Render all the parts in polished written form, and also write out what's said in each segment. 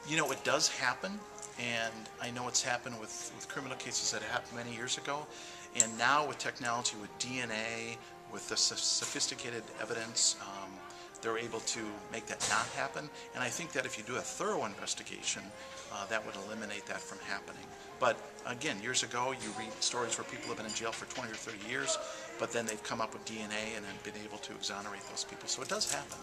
You know, it does happen, and I know it's happened with criminal cases that happened many years ago, and now with technology, with DNA, with the sophisticated evidence, they're able to make that not happen. And I think that if you do a thorough investigation, that would eliminate that from happening. But again, years ago, you read stories where people have been in jail for 20 or 30 years, but then they've come up with DNA and then been able to exonerate those people. So it does happen.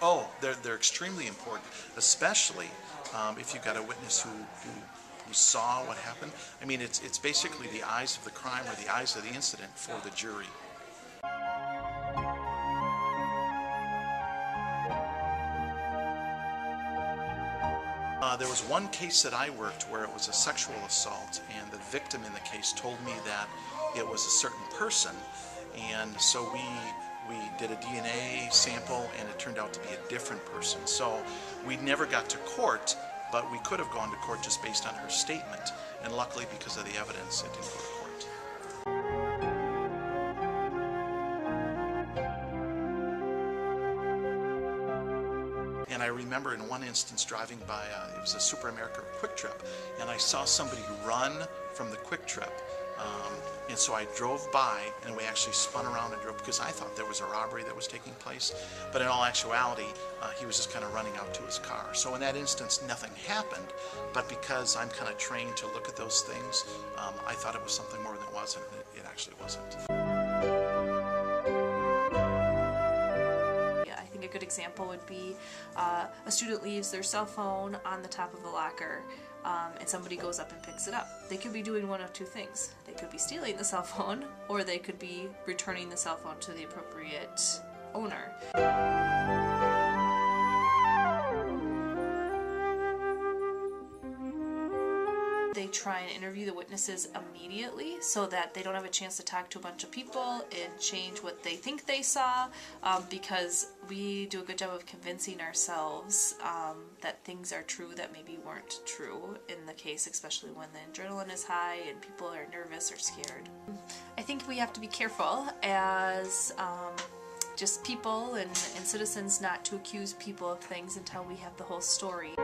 Oh, they're extremely important, especially if you've got a witness who saw what happened. I mean, it's basically the eyes of the crime or the eyes of the incident for the jury. There was one case that I worked where it was a sexual assault, and the victim in the case told me that it was a certain person, and so we did a DNA sample, and it turned out to be a different person. So we never got to court, but we could have gone to court just based on her statement, and luckily because of the evidence, it didn't go to court. And I remember in one instance driving by, it was a Super America Quick Trip, and I saw somebody run from the Quick Trip. And so I drove by, and we actually spun around and drove, because I thought there was a robbery that was taking place. But in all actuality, he was just kind of running out to his car. So in that instance, nothing happened. But because I'm kind of trained to look at those things, I thought it was something more than it was, and it actually wasn't. I think a good example would be a student leaves their cell phone on the top of the locker, and somebody goes up and picks it up. They could be doing one of two things. They could be stealing the cell phone, or they could be returning the cell phone to the appropriate owner. They try and interview the witnesses immediately so that they don't have a chance to talk to a bunch of people and change what they think they saw, because we do a good job of convincing ourselves that things are true that maybe weren't true in the case, especially when the adrenaline is high and people are nervous or scared. I think we have to be careful as just people and citizens not to accuse people of things until we have the whole story.